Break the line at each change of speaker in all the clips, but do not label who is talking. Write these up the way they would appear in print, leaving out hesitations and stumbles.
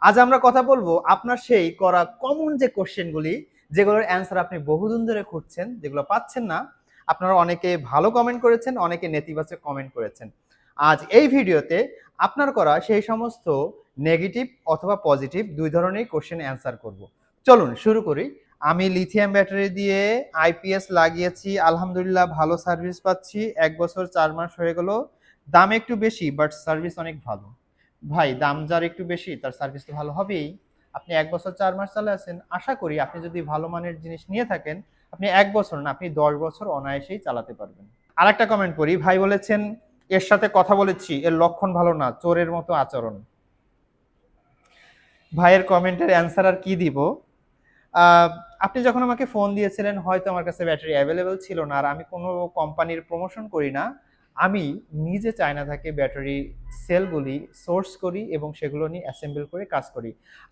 আজ আমরা কথা বলবো আপনার সেই করা কমন যে কোশ্চেনগুলি, যেগুলোর অ্যান্সার আপনি বহুদিন ধরে খুঁজছেন, যেগুলো পাচ্ছেন না। আপনারা অনেকে ভালো কমেন্ট করেছেন, অনেকে নেতিবাচক কমেন্ট করেছেন। আজ এই ভিডিওতে আপনার করা সেই সমস্ত নেগেটিভ অথবা পজিটিভ দুই ধরনের কোশ্চেন অ্যান্সার করব। চলুন শুরু করি। আমি লিথিয়াম ব্যাটারি দিয়ে আইপিএস লাগিয়েছি, আলহামদুলিল্লাহ ভালো সার্ভিস পাচ্ছি। 1 বছর 4 মাস হয়ে গেল। দাম একটু বেশি, বাট সার্ভিস অনেক ভালো। ভাই, দাম যার একটু বেশি তার সার্ভিস তো ভালো হবেই। আপনি 1 বছর 4 মাস চালিয়ে আছেন, আশা করি আপনি যদি ভালো মানের জিনিস নিয়ে থাকেন, আপনি 1 বছর না, আপনি 10 বছর অনায়াসেই চালাতে পারবেন। আরেকটা কমেন্ট করি, ভাই বলেছেন এর সাথে কথা বলেছি, এর লক্ষণ ভালো না, চোরের মতো আচরণ। ভাইয়ের কমেন্টের অ্যান্সার আর কি দিব। আহ, আপনি যখন আমাকে ফোন দিয়েছিলেন হয়তো আমার কাছে ব্যাটারি অ্যাভেলেবেল ছিল না। আর আমি কোনো কোম্পানির প্রমোশন করি না, আমি নিজে চায়না থেকে ব্যাটারি সেলগুলি সোর্স করি এবং সেগুলো নিয়ে অ্যাসেম্বল করে কাজ করি।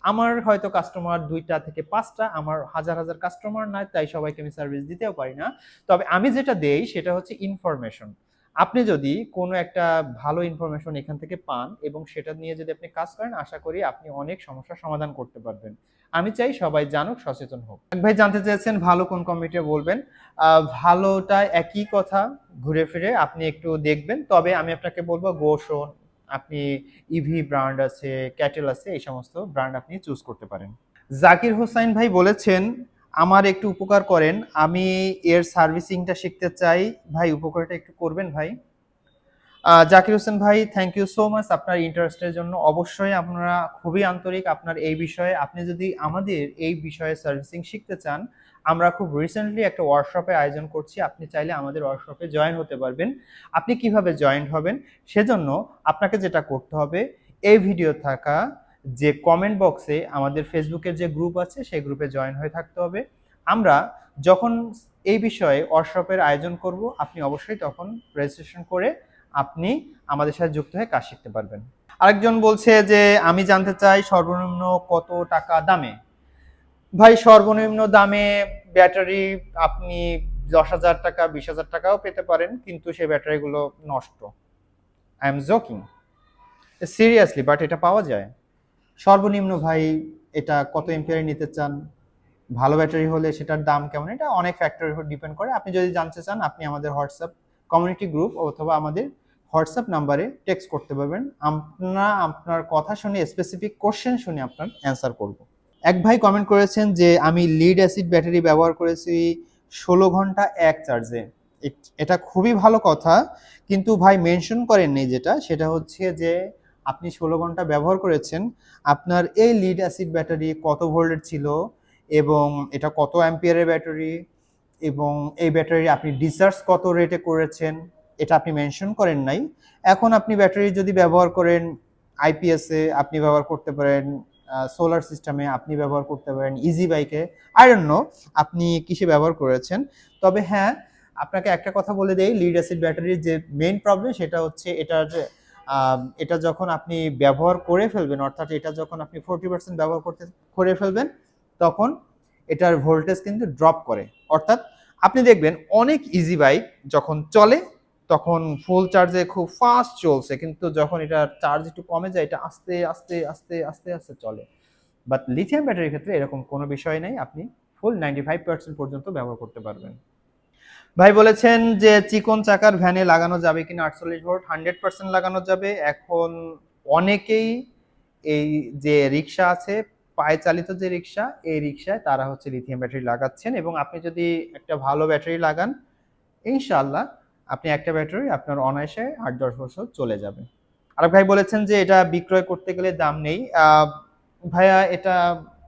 আমার হয়তো কাস্টমার 2টা থেকে 5টা, আমার হাজার হাজার কাস্টমার নয়, তাই সবাইকে আমি সার্ভিস দিতেও পারি না। তবে আমি যেটা দেই সেটা হচ্ছে ইনফরমেশন। আপনি যদি কোনো একটা ভালো ইনফরমেশন এখান থেকে পান এবং সেটা নিয়ে যদি আপনি কাজ করেন, আশা করি আপনি অনেক সমস্যার সমাধান করতে পারবেন। আমি চাই সবাই জানুক, সচেতন হোক। এক ভাই জানতে চেয়েছেন ভালো কোন কোম্পানিটা বলবেন। ভালোটা একই কথা, ঘুরে ফিরে আপনি একটু দেখবেন। তবে আমি আপনাকে বলবো গোশন, আপনি ইভি ব্র্যান্ড আছে, ক্যাটেল আছে, এই সমস্ত ব্র্যান্ড আপনি চুজ করতে পারেন। জাকির হোসাইন ভাই বলেছেন আমার একটু উপকার করেন, আমি এর সার্ভিসিংটা শিখতে চাই। ভাই, উপকারটা একটু করবেন ভাই। জাকির হোসেন ভাই, থ্যাংক ইউ সো মাচ আপনার ইন্টারেস্টের জন্য। অবশ্যই আপনারা খুবই আন্তরিক আপনার এই বিষয়ে। আপনি যদি আমাদের এই বিষয়ে সার্ভিসিং শিখতে চান, আমরা খুব রিসেন্টলি একটা ওয়ার্কশপের আয়োজন করছি। আপনি চাইলে আমাদের ওয়ার্কশপে জয়েন হতে পারবেন। আপনি কিভাবে জয়েন হবেন, সেজন্য আপনাকে যেটা করতে হবে, এই ভিডিও থাকা যে কমেন্ট বক্সে আমাদের ফেসবুকের যে গ্রুপ আছে সেই গ্রুপে জয়েন হয়ে থাকতে হবে। আমরা যখন এই বিষয়ে ওয়ার্কশপের আয়োজন করব, আপনি অবশ্যই তখন রেজিস্ট্রেশন করে আপনি আমাদের সাথে যুক্ত হয়ে কাজ শিখতে পারবেন। আরেকজন বলছে যে আমি জানতে চাই সর্বনিম্ন কত টাকা দামে। ভাই, সর্বনিম্ন দামে ব্যাটারি আপনি 10,000 টাকা 20,000 টাকাও পেতে পারেন, কিন্তু সেই ব্যাটারিগুলো নষ্ট। I am joking, seriously, but এটা পাওয়া যায়। সর্বনিম্ন ভাই, এটা কত এম্পিয়ার নিতে চান, ভালো ব্যাটারি হলে সেটার দাম কেমন, এটা অনেক ফ্যাক্টরের উপর ডিপেন্ড করে। আপনি যদি জানতে চান, আপনি আমাদের হোয়াটসঅ্যাপ কমিউনিটি গ্রুপ অথবা আমাদের হোয়াটসঅ্যাপ নাম্বারে টেক্সট করতে পারবেন। আমরা আপনার কথা শুনে, স্পেসিফিক কোশ্চেন শুনে আপনার অ্যান্সার করব। এক ভাই কমেন্ট করেছেন যে আমি লিড অ্যাসিড ব্যাটারি ব্যবহার করেছি 16 ঘন্টা এক চার্জে। এটা খুবই ভালো কথা, কিন্তু ভাই মেনশন করেননি যেটা, সেটা হচ্ছে যে আপনি 16 ঘন্টা ব্যবহার করেছেন, আপনার এই লিড অ্যাসিড ব্যাটারি কত ভোল্টের ছিল এবং এটা কত অ্যাম্পিয়ারের ব্যাটারি, এবং এই ব্যাটারি আপনি ডিসচার্জ কত রেটে করেছেন, এটা আপনি মেনশন করেন নাই। এখন আপনি ব্যাটারি যদি ব্যবহার করেন আইপিএসে, আপনি ব্যবহার করতে পারেন সোলার সিস্টেমে, আপনি ব্যবহার করতে পারেন ইজি বাইকে, আই ডোন্ট নো আপনি কিসে ব্যবহার করেছেন। তবে হ্যাঁ, আপনাকে একটা কথা বলে দেই, লিড অ্যাসিড ব্যাটারির যে মেইন প্রবলেম সেটা হচ্ছে এটা যখন আপনি ব্যবহার করে ফেলবেন, অর্থাৎ এটা যখন আপনি 40% ব্যবহার করে ফেলবেন, তখন এটার ভোল্টেজ কিন্তু ড্রপ করে। অর্থাৎ আপনি দেখবেন অনেক ইজি বাইক যখন চলে তখন ফুল চার্জে খুব ফাস্ট চলছে, কিন্তু যখন এটা চার্জ একটু কমে যায় এটা আস্তে আস্তে আস্তে আস্তে আস্তে চলে। বাট লিথিয়াম ব্যাটারির ক্ষেত্রে এরকম কোনো বিষয় নেই, আপনি ফুল 95% পর্যন্ত ব্যবহার করতে পারবেন। ভাই বলেছেন যে চিকন চাকার ভ্যানে লাগানো যাবে কিনা 48 ভোল্ট। 100% লাগানো যাবে। এখন অনেকেই এই যে রিক্সা আছে, পায়ে চালিত যে রিক্সা, এই রিক্সায় তারা হচ্ছে লিথিয়াম ব্যাটারি লাগাচ্ছেন, এবং আপনি যদি একটা ভালো ব্যাটারি লাগান, ইনশাআল্লাহ আপনি একটা ব্যাটারি আপনার অনায়াসে 8-10 বছর চলে যাবে। আর ভাই বলেছেন যে এটা বিক্রয় করতে গেলে দাম নেই। ভাইয়া, এটা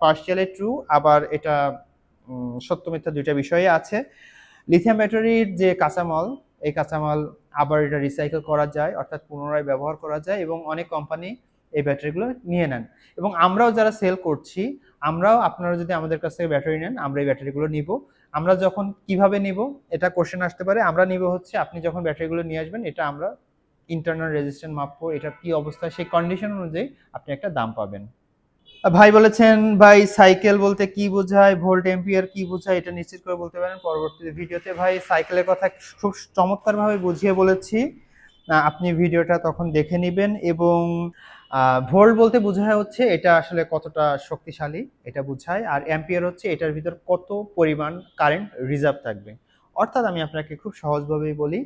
পার্সিয়ালি ট্রু, আবার এটা সত্য মিথ্যা দুইটা বিষয়ে আছে। লিথিয়াম ব্যাটারির যে কাঁচামাল, এই কাঁচামাল আবার এটা রিসাইকেল করা যায়, অর্থাৎ পুনরায় ব্যবহার করা যায়, এবং অনেক কোম্পানি এই ব্যাটারিগুলো নিয়ে নেন। এবং আমরাও যারা সেল করছি, আমরাও, আপনারা যদি আমাদের কাছ থেকে ব্যাটারি নেন, আমরা এই ব্যাটারিগুলো নিব। আমরা যখন কিভাবে নিব, এটা কোশ্চেন আসতে পারে। আমরা নিব হচ্ছে আপনি যখন ব্যাটারিগুলো নিয়ে আসবেন, এটা আমরা ইন্টারনাল রেজিস্ট্যান্স মাপবো, এটা কি অবস্থা সেই কন্ডিশন অনুযায়ী আপনি একটা দাম পাবেন। ভাই বলেছেন ভাই সাইকেল বলতে কি বোঝায়, ভোল্ট এম্পিয়ার কি বোঝায়, এটা নিশ্চিত করে বলতে পারেন পরবর্তী ভিডিওতে। ভাই, সাইকেলের কথা খুব চমৎকারভাবে বুঝিয়ে বলেছি, আপনি ভিডিওটা তখন দেখে নেবেন। এবং ভোল্ট বলতে বোঝায় হচ্ছে এটা আসলে কতটা শক্তিশালী এটা বোঝায়, আর অ্যাম্পিয়ার হচ্ছে এটার ভিতর কত পরিমাণ কারেন্ট রিজার্ভ থাকবে। অর্থাৎ আমি আপনাকে খুব সহজভাবেই বলি,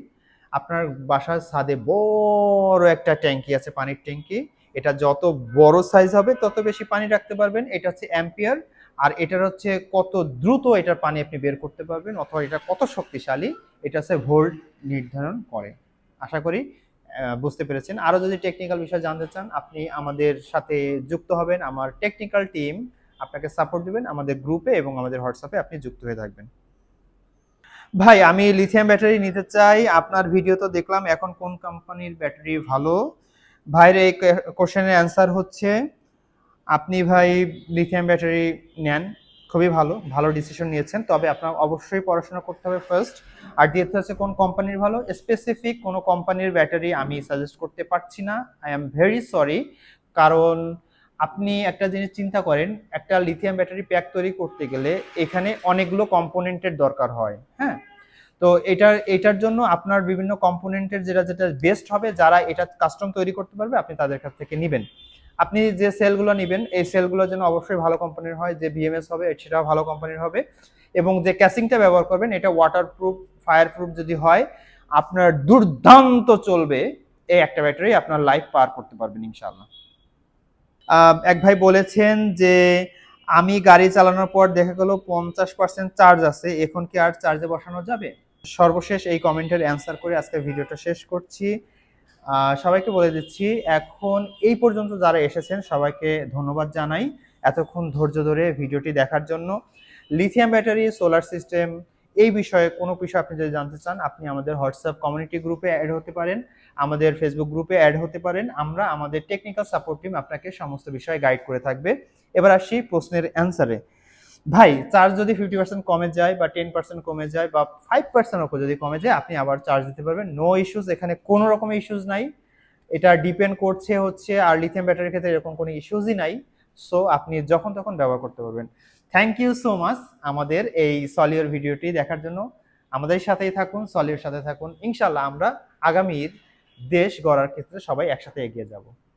আপনার বাসার ছাদে বড় একটা ট্যাঙ্কি আছে, পানির ট্যাঙ্কি। এটা যত বড় সাইজ হবে তত বেশি পানি রাখতে পারবেন, এটা হচ্ছে অ্যাম্পিয়ার। আর এটার হচ্ছে কত দ্রুত এটার পানি আপনি বের করতে পারবেন অথবা এটা কত শক্তিশালী, এটা হচ্ছে ভোল্ট নির্ধারণ করে। আশা করি বুঝতে পেরেছেন। আরো যদি টেকনিক্যাল বিষয় জানতে চান, আপনি আমাদের সাথে যুক্ত হবেন, আমার টেকনিক্যাল টিম আপনাকে সাপোর্ট দিবেন আমাদের গ্রুপে এবং আমাদের হোয়াটসঅ্যাপে আপনি যুক্ত হয়ে থাকবেন। ভাই আমি লিথিয়াম ব্যাটারি নিতে চাই, আপনার ভিডিও তো দেখলাম, এখন কোন কোম্পানির ব্যাটারি ভালো? ভাইয়ের এই কোশ্চেনের অ্যান্সার হচ্ছে আপনি ভাই লিথিয়াম ব্যাটারি নেন, খুবই ভালো, ভালো ডিসিশন নিয়েছেন। তবে আপনার অবশ্যই পড়াশোনা করতে হবে ফার্স্ট। আর দ্বিতীয় হচ্ছে কোন কোম্পানির ভালো, স্পেসিফিক কোনো কোম্পানির ব্যাটারি আমি সাজেস্ট করতে পারছি না, আই এম ভেরি সরি। কারণ আপনি একটা জিনিস চিন্তা করেন, একটা লিথিয়াম ব্যাটারি প্যাক তৈরি করতে গেলে এখানে অনেকগুলো কম্পোনেন্টের দরকার হয়, হ্যাঁ। তো এটার জন্য আপনার বিভিন্ন কম্পোনেন্টের যেটা যেটা বেস্ট হবে, যারা এটা কাস্টম তৈরি করতে পারবে আপনি তাদের কাছ থেকে নেবেন। আপনি যে সেলগুলো নেবেন এই সেলগুলো যেন অবশ্যই ভালো কোম্পানির হয়, যে বিএমএস হবে সেটাও ভালো কোম্পানির হবে, এবং যে ক্যাসিংটা ব্যবহার করবেন এটা ওয়াটারপ্রুফ, ফায়ার প্রুফ যদি হয়, আপনার দুর্দান্ত চলবে। এই একটা ব্যাটারি আপনার লাইফ পার করতে পারবেন ইনশাআল্লাহ। এক ভাই বলেছেন যে আমি গাড়ি চালানোর পর দেখা গেল 50% চার্জ আছে, এখন কি আর চার্জে বসানো যাবে? সর্বশেষ এই কমেন্টের অ্যান্সার করে আজকে ভিডিওটা শেষ করছি। সবাইকে বলে দিচ্ছি, এখন এই পর্যন্ত যারা এসেছেন সবাইকে ধন্যবাদ জানাই এতক্ষণ ধৈর্য ধরে ভিডিওটি দেখার জন্য। লিথিয়াম ব্যাটারি, সোলার সিস্টেম এই বিষয়ে কোনো বিষয় আপনি যদি জানতে চান, আপনি আমাদের হোয়াটসঅ্যাপ কমিউনিটি গ্রুপে অ্যাড হতে পারেন, আমাদের ফেসবুক গ্রুপে অ্যাড হতে পারেন। আমরা আমাদের টেকনিক্যাল সাপোর্ট টিম আপনাকে সমস্ত বিষয়ে গাইড করে থাকবে। এবার আসি প্রশ্নের অ্যান্সারে। ভাই চার্জ যদি 50% কমে যায় বা 10% কমে যায় বা 5% যদি কমে যায়, আপনি আবার চার্জ দিতে পারবেন, নো ইস্যুস, এখানে কোনো রকম ইস্যুস নাই। এটা ডিপেন্ড করছে হচ্ছে, আর লিথিয়াম ব্যাটারির ক্ষেত্রে এরকম কোনো ইস্যুসই নাই। সো আপনি যখন তখন ব্যবহার করতে পারবেন। থ্যাংক ইউ সো মাচ আমাদের এই সলিওর ভিডিওটি দেখার জন্য। আমাদের সাথেই থাকুন, সলিওর সাথে থাকুন, ইনশাল্লাহ আমরা আগামীর দেশ গড়ার ক্ষেত্রে সবাই একসাথে এগিয়ে যাব।